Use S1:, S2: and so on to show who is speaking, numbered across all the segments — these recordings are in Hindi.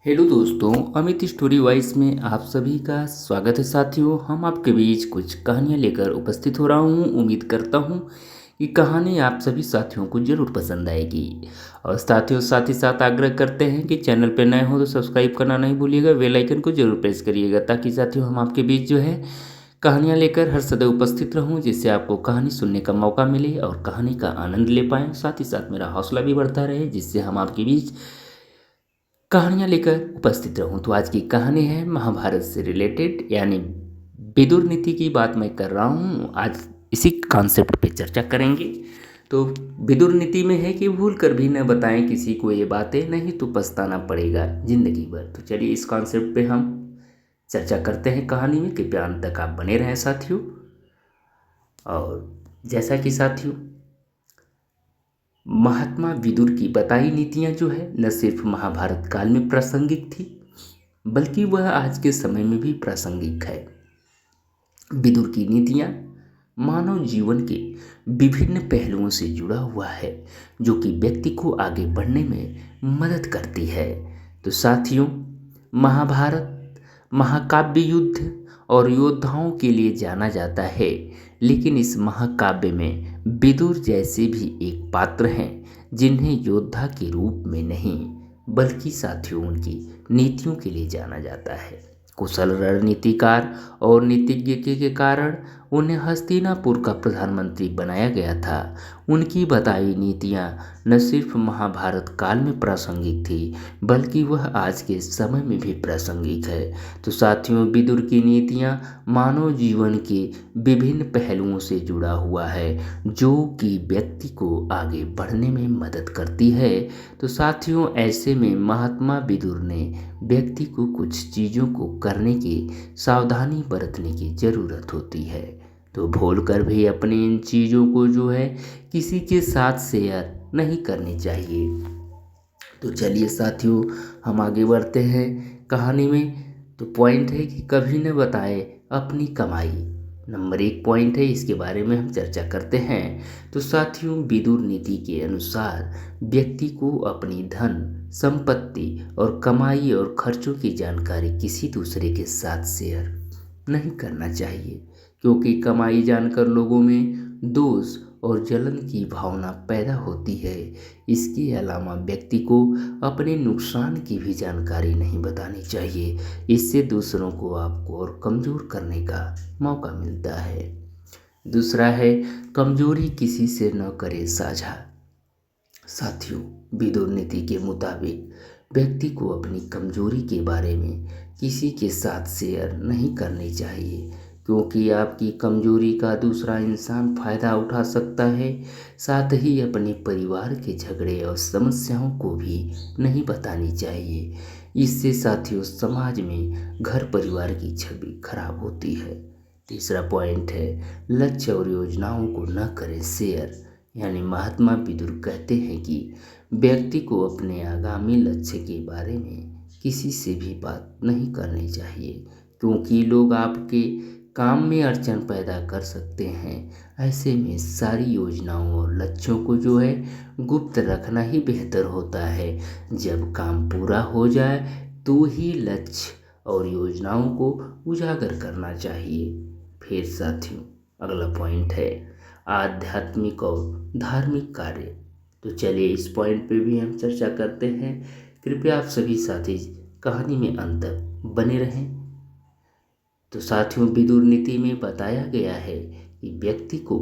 S1: हेलो दोस्तों, अमित स्टोरी वाइज में आप सभी का स्वागत है। साथियों, हम आपके बीच कुछ कहानियाँ लेकर उपस्थित हो रहा हूँ। उम्मीद करता हूँ कि कहानी आप सभी साथियों को ज़रूर पसंद आएगी। और साथियों, साथ ही साथ आग्रह करते हैं कि चैनल पर नए हो तो सब्सक्राइब करना नहीं भूलिएगा, बेल आइकन को जरूर प्रेस करिएगा, ताकि साथियों हम आपके बीच जो है कहानियाँ लेकर हर सदैव उपस्थित रहूँ, जिससे आपको कहानी सुनने का मौका मिले और कहानी का आनंद ले पाएँ। साथ ही साथ मेरा हौसला भी बढ़ता रहे, जिससे हम आपके बीच कहानियाँ लेकर उपस्थित रहूं। तो आज की कहानी है महाभारत से रिलेटेड, यानी विदुर नीति की बात मैं कर रहा हूँ। आज इसी कॉन्सेप्ट पे चर्चा करेंगे। तो विदुर नीति में है कि भूल कर भी न बताएं किसी को ये बातें, नहीं तो पछताना पड़ेगा जिंदगी भर। तो चलिए इस कॉन्सेप्ट पे हम चर्चा करते हैं कहानी में। कृपया अंत तक आप बने रहें साथियों। और जैसा कि साथियों, महात्मा विदुर की बताई नीतियां जो है न सिर्फ महाभारत काल में प्रासंगिक थी, बल्कि वह आज के समय में भी प्रासंगिक है। विदुर की नीतियां मानव जीवन के विभिन्न पहलुओं से जुड़ा हुआ है, जो कि व्यक्ति को आगे बढ़ने में मदद करती है। तो साथियों, महाभारत महाकाव्य युद्ध और योद्धाओं के लिए जाना जाता है, लेकिन इस महाकाव्य में विदुर जैसे भी एक पात्र हैं जिन्हें योद्धा के रूप में नहीं, बल्कि साथियों उनकी नीतियों के लिए जाना जाता है। कुशल रणनीतिकार और नीतिज्ञ के कारण उन्हें हस्तिनापुर का प्रधानमंत्री बनाया गया था। उनकी बताई नीतियां न सिर्फ महाभारत काल में प्रासंगिक थी, बल्कि वह आज के समय में भी प्रासंगिक है। तो साथियों, विदुर की नीतियां मानव जीवन के विभिन्न पहलुओं से जुड़ा हुआ है, जो कि व्यक्ति को आगे बढ़ने में मदद करती है। तो साथियों, ऐसे में महात्मा विदुर ने व्यक्ति को कुछ चीज़ों को करने की सावधानी बरतने की ज़रूरत होती है। तो भूल कर भी अपनी इन चीज़ों को जो है किसी के साथ शेयर नहीं करनी चाहिए। तो चलिए साथियों, हम आगे बढ़ते हैं कहानी में। तो पॉइंट है कि कभी न बताए अपनी कमाई। नंबर 1 पॉइंट है, इसके बारे में हम चर्चा करते हैं। तो साथियों, विदुर नीति के अनुसार व्यक्ति को अपनी धन संपत्ति और कमाई और खर्चों की जानकारी किसी दूसरे के साथ शेयर नहीं करना चाहिए, क्योंकि कमाई जानकर लोगों में दोष और जलन की भावना पैदा होती है। इसके अलावा व्यक्ति को अपने नुकसान की भी जानकारी नहीं बतानी चाहिए। इससे दूसरों को आपको और कमज़ोर करने का मौका मिलता है। दूसरा है, कमजोरी किसी से न करे साझा। साथियों, विदुर नीति के मुताबिक व्यक्ति को अपनी कमजोरी के बारे में किसी के साथ शेयर नहीं करनी चाहिए, क्योंकि आपकी कमजोरी का दूसरा इंसान फायदा उठा सकता है। साथ ही अपने परिवार के झगड़े और समस्याओं को भी नहीं बतानी चाहिए। इससे साथियों, समाज में घर परिवार की छवि खराब होती है। तीसरा पॉइंट है, लक्ष्य और योजनाओं को न करें शेयर। यानी महात्मा विदुर कहते हैं कि व्यक्ति को अपने आगामी लक्ष्य के बारे में किसी से भी बात नहीं करनी चाहिए, क्योंकि लोग आपके काम में अड़चन पैदा कर सकते हैं। ऐसे में सारी योजनाओं और लक्ष्यों को जो है गुप्त रखना ही बेहतर होता है। जब काम पूरा हो जाए तो ही लक्ष्य और योजनाओं को उजागर करना चाहिए। फिर साथियों, अगला पॉइंट है आध्यात्मिक और धार्मिक कार्य। तो चलिए इस पॉइंट पे भी हम चर्चा करते हैं। कृपया आप सभी साथी कहानी में अंत तक बने रहें। तो साथियों, विदुर नीति में बताया गया है कि व्यक्ति को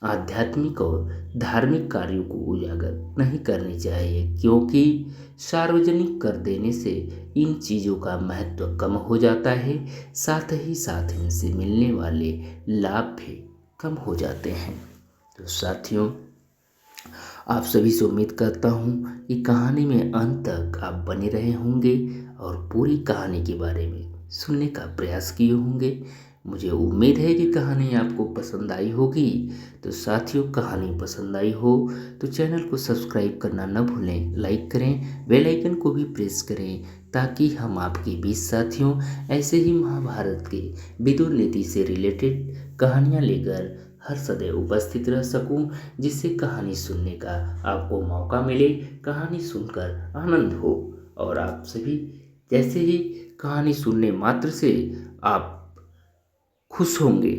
S1: आध्यात्मिक और धार्मिक कार्यों को उजागर नहीं करनी चाहिए, क्योंकि सार्वजनिक कर देने से इन चीज़ों का महत्व कम हो जाता है। साथ ही साथ इनसे मिलने वाले लाभ भी कम हो जाते हैं। तो साथियों, आप सभी से उम्मीद करता हूँ कि कहानी में अंत तक आप बने रहे होंगे और पूरी कहानी के बारे में सुनने का प्रयास किए होंगे। मुझे उम्मीद है कि कहानी आपको पसंद आई होगी। तो साथियों, कहानी पसंद आई हो तो चैनल को सब्सक्राइब करना न भूलें, लाइक करें, बेल आइकन को भी प्रेस करें, ताकि हम आपके बीच साथियों ऐसे ही महाभारत के विदुर नीति से रिलेटेड कहानियाँ लेकर हर सदैव उपस्थित रह सकूं, जिससे कहानी सुनने का आपको मौका मिले, कहानी सुनकर आनंद हो। और आप सभी जैसे ही कहानी सुनने मात्र से आप खुश होंगे,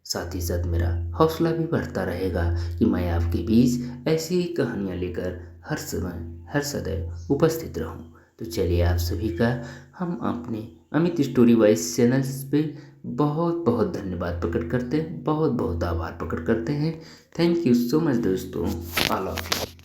S1: साथ ही साथ मेरा हौसला भी बढ़ता रहेगा कि मैं आपके बीच ऐसी ही कहानियाँ लेकर हर समय हर सदैव उपस्थित रहूं। तो चलिए आप सभी का हम अपने अमित स्टोरी वाइज चैनल्स पे बहुत बहुत धन्यवाद प्रकट करते हैं, बहुत बहुत आभार प्रकट करते हैं। थैंक यू सो मच दोस्तों, ऑल ऑफ यू।